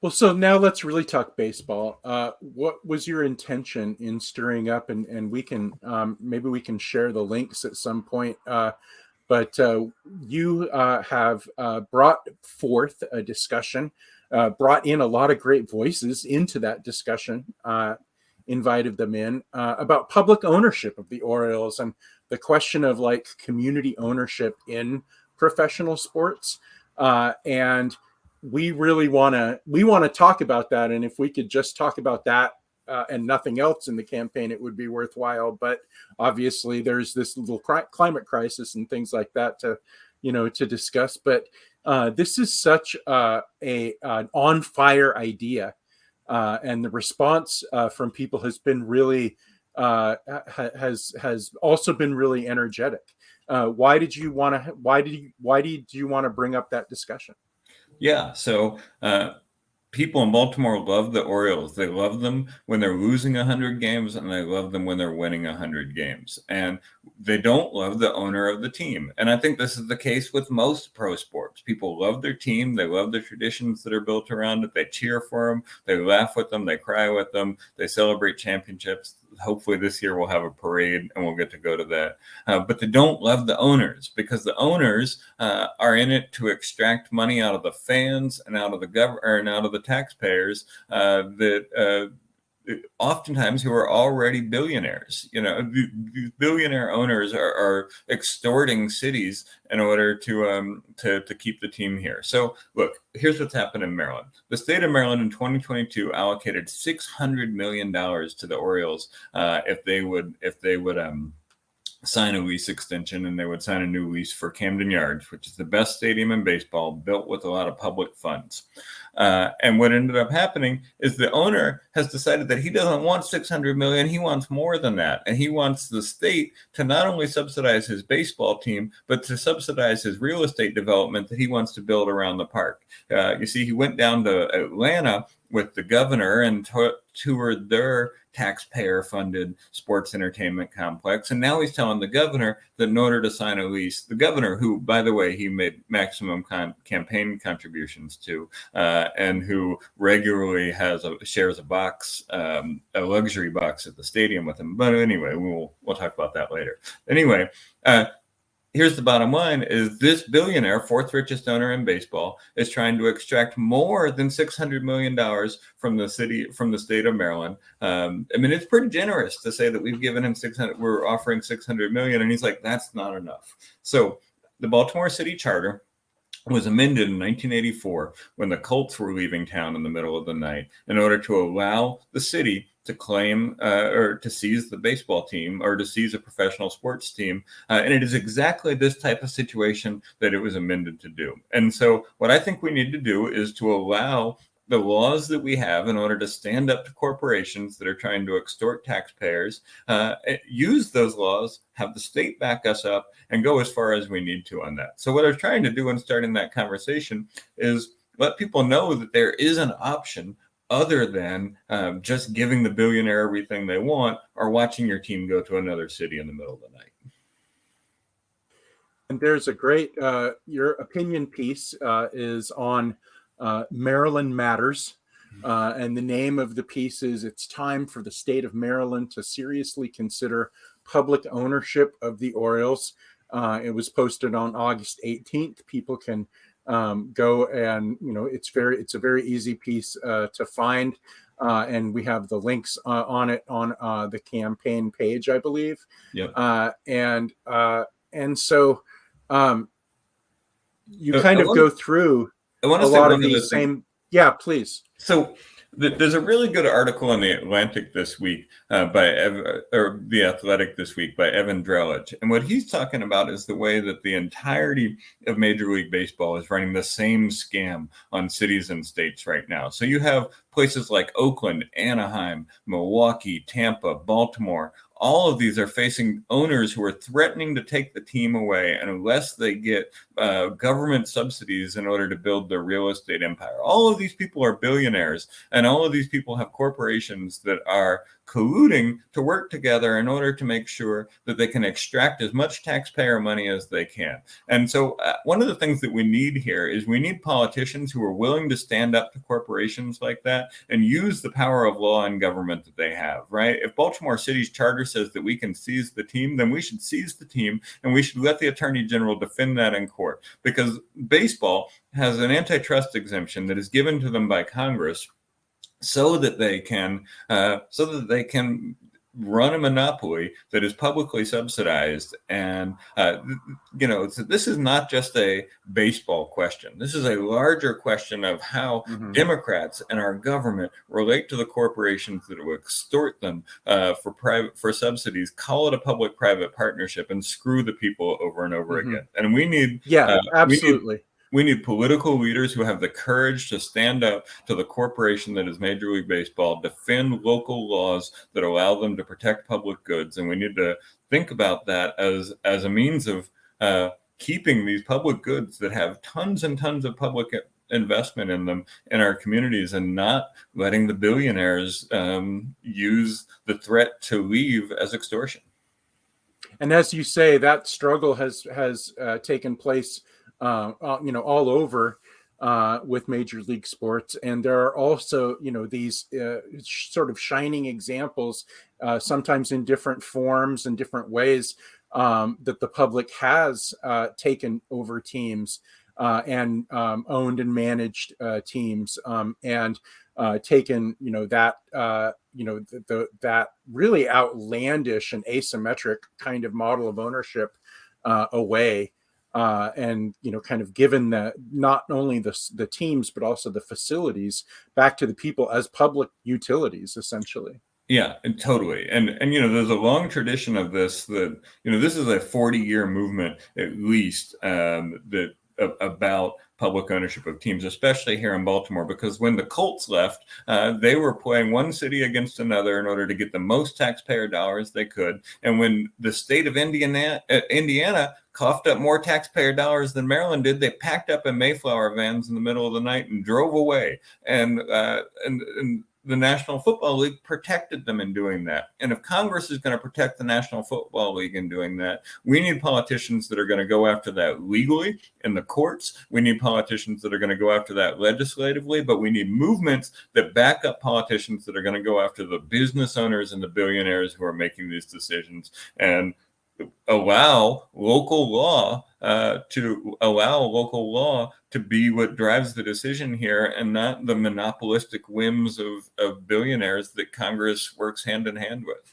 Well, so now let's really talk baseball. What was your intention in stirring up, and we can maybe we can share the links at some point. But you have brought forth a discussion, brought in a lot of great voices into that discussion, invited them in about public ownership of the Orioles and the question of like community ownership in professional sports. And we want to talk about that. And if we could just talk about that and nothing else in the campaign, it would be worthwhile. But obviously, there's this little climate crisis and things like that to discuss. But this is such an on fire idea, and the response from people has been really has also been really energetic. Why did you want to? Why did you want to bring up that discussion? Yeah, so people in Baltimore love the Orioles. They love them when they're losing 100 games, and they love them when they're winning 100 games. And they don't love the owner of the team. And I think this is the case with most pro sports. People love their team. They love the traditions that are built around it. They cheer for them. They laugh with them. They cry with them. They celebrate championships. Hopefully this year we'll have a parade and we'll get to go to that. But they don't love the owners, because the owners are in it to extract money out of the fans and out of the government and out of the taxpayers that oftentimes who are already billionaires. These billionaire owners are extorting cities in order to keep the team here. So look, here's what's happened in Maryland. The state of Maryland in 2022 allocated $600 million to the Orioles if they would sign a lease extension, and they would sign a new lease for Camden Yards, which is the best stadium in baseball, built with a lot of public funds. And what ended up happening is the owner has decided that he doesn't want $600 million. He wants more than that. And he wants the state to not only subsidize his baseball team, but to subsidize his real estate development that he wants to build around the park. You see, he went down to Atlanta with the governor and toured their taxpayer-funded sports entertainment complex. And now he's telling the governor that in order to sign a lease, the governor, who, by the way, he made maximum campaign contributions to, and who regularly shares a box, a luxury box at the stadium with him. But anyway, we'll talk about that later. Anyway, here's the bottom line: is this billionaire, fourth richest owner in baseball, is trying to extract more than $600 million from the state of Maryland. I mean, it's pretty generous to say that we've given him we're offering $600 million, and he's like, that's not enough. So the Baltimore City Charter was amended in 1984 when the Colts were leaving town in the middle of the night in order to allow the city to claim or to seize the baseball team or to seize a professional sports team. And it is exactly this type of situation that it was amended to do. And so what I think we need to do is to allow the laws that we have in order to stand up to corporations that are trying to extort taxpayers, use those laws, have the state back us up, and go as far as we need to on that. So what I was trying to do in starting that conversation is let people know that there is an option other than just giving the billionaire everything they want or watching your team go to another city in the middle of the night. And there's a great, your opinion piece is on Maryland Matters. And the name of the piece is "It's Time for the State of Maryland to Seriously Consider Public Ownership of the Orioles." It was posted on August 18th. People can go and, it's a very easy piece to find. And we have the links on it on the campaign page, I believe. Yep. And so you kind of go through a lot of these same. Yeah, please. So there's a really good article in the Atlantic this week The Athletic this week by Evan Drellich. And what he's talking about is the way that the entirety of Major League Baseball is running the same scam on cities and states right now. So you have places like Oakland, Anaheim, Milwaukee, Tampa, Baltimore, all of these are facing owners who are threatening to take the team away unless they get government subsidies in order to build their real estate empire. All of these people are billionaires, and all of these people have corporations that are colluding to work together in order to make sure that they can extract as much taxpayer money as they can. And so one of the things that we need here is we need politicians who are willing to stand up to corporations like that and use the power of law and government that they have, right? If Baltimore City's charter says that we can seize the team, then we should seize the team, and we should let the Attorney General defend that in court, because baseball has an antitrust exemption that is given to them by Congress so that they can run a monopoly that is publicly subsidized. And this is not just a baseball question. This is a larger question of how Democrats and our government relate to the corporations that will extort them for subsidies, call it a public-private partnership, and screw the people over and over again. And we need absolutely. We need political leaders who have the courage to stand up to the corporation that is Major League Baseball, defend local laws that allow them to protect public goods. And we need to think about that as a means of keeping these public goods that have tons and tons of public investment in them in our communities, and not letting the billionaires use the threat to leave as extortion. And as you say, that struggle has taken place all over with Major League Sports. And there are also, these sort of shining examples, sometimes in different forms and different ways, that the public has taken over teams and owned and managed teams, and taken, that really outlandish and asymmetric kind of model of ownership away. And kind of given that not only the teams but also the facilities back to the people as public utilities, essentially. Yeah, and totally. And there's a long tradition of this, that this is a 40-year movement at least, that about public ownership of teams, especially here in Baltimore, because when the Colts left, they were playing one city against another in order to get the most taxpayer dollars they could. And when the state of Indiana coughed up more taxpayer dollars than Maryland did, they packed up in Mayflower vans in the middle of the night and drove away. And the National Football League protected them in doing that. And if Congress is going to protect the National Football League in doing that, we need politicians that are going to go after that legally in the courts. We need politicians that are going to go after that legislatively, but we need movements that back up politicians that are going to go after the business owners and the billionaires who are making these decisions, and allow local law to be what drives the decision here, and not the monopolistic whims of billionaires that Congress works hand in hand with.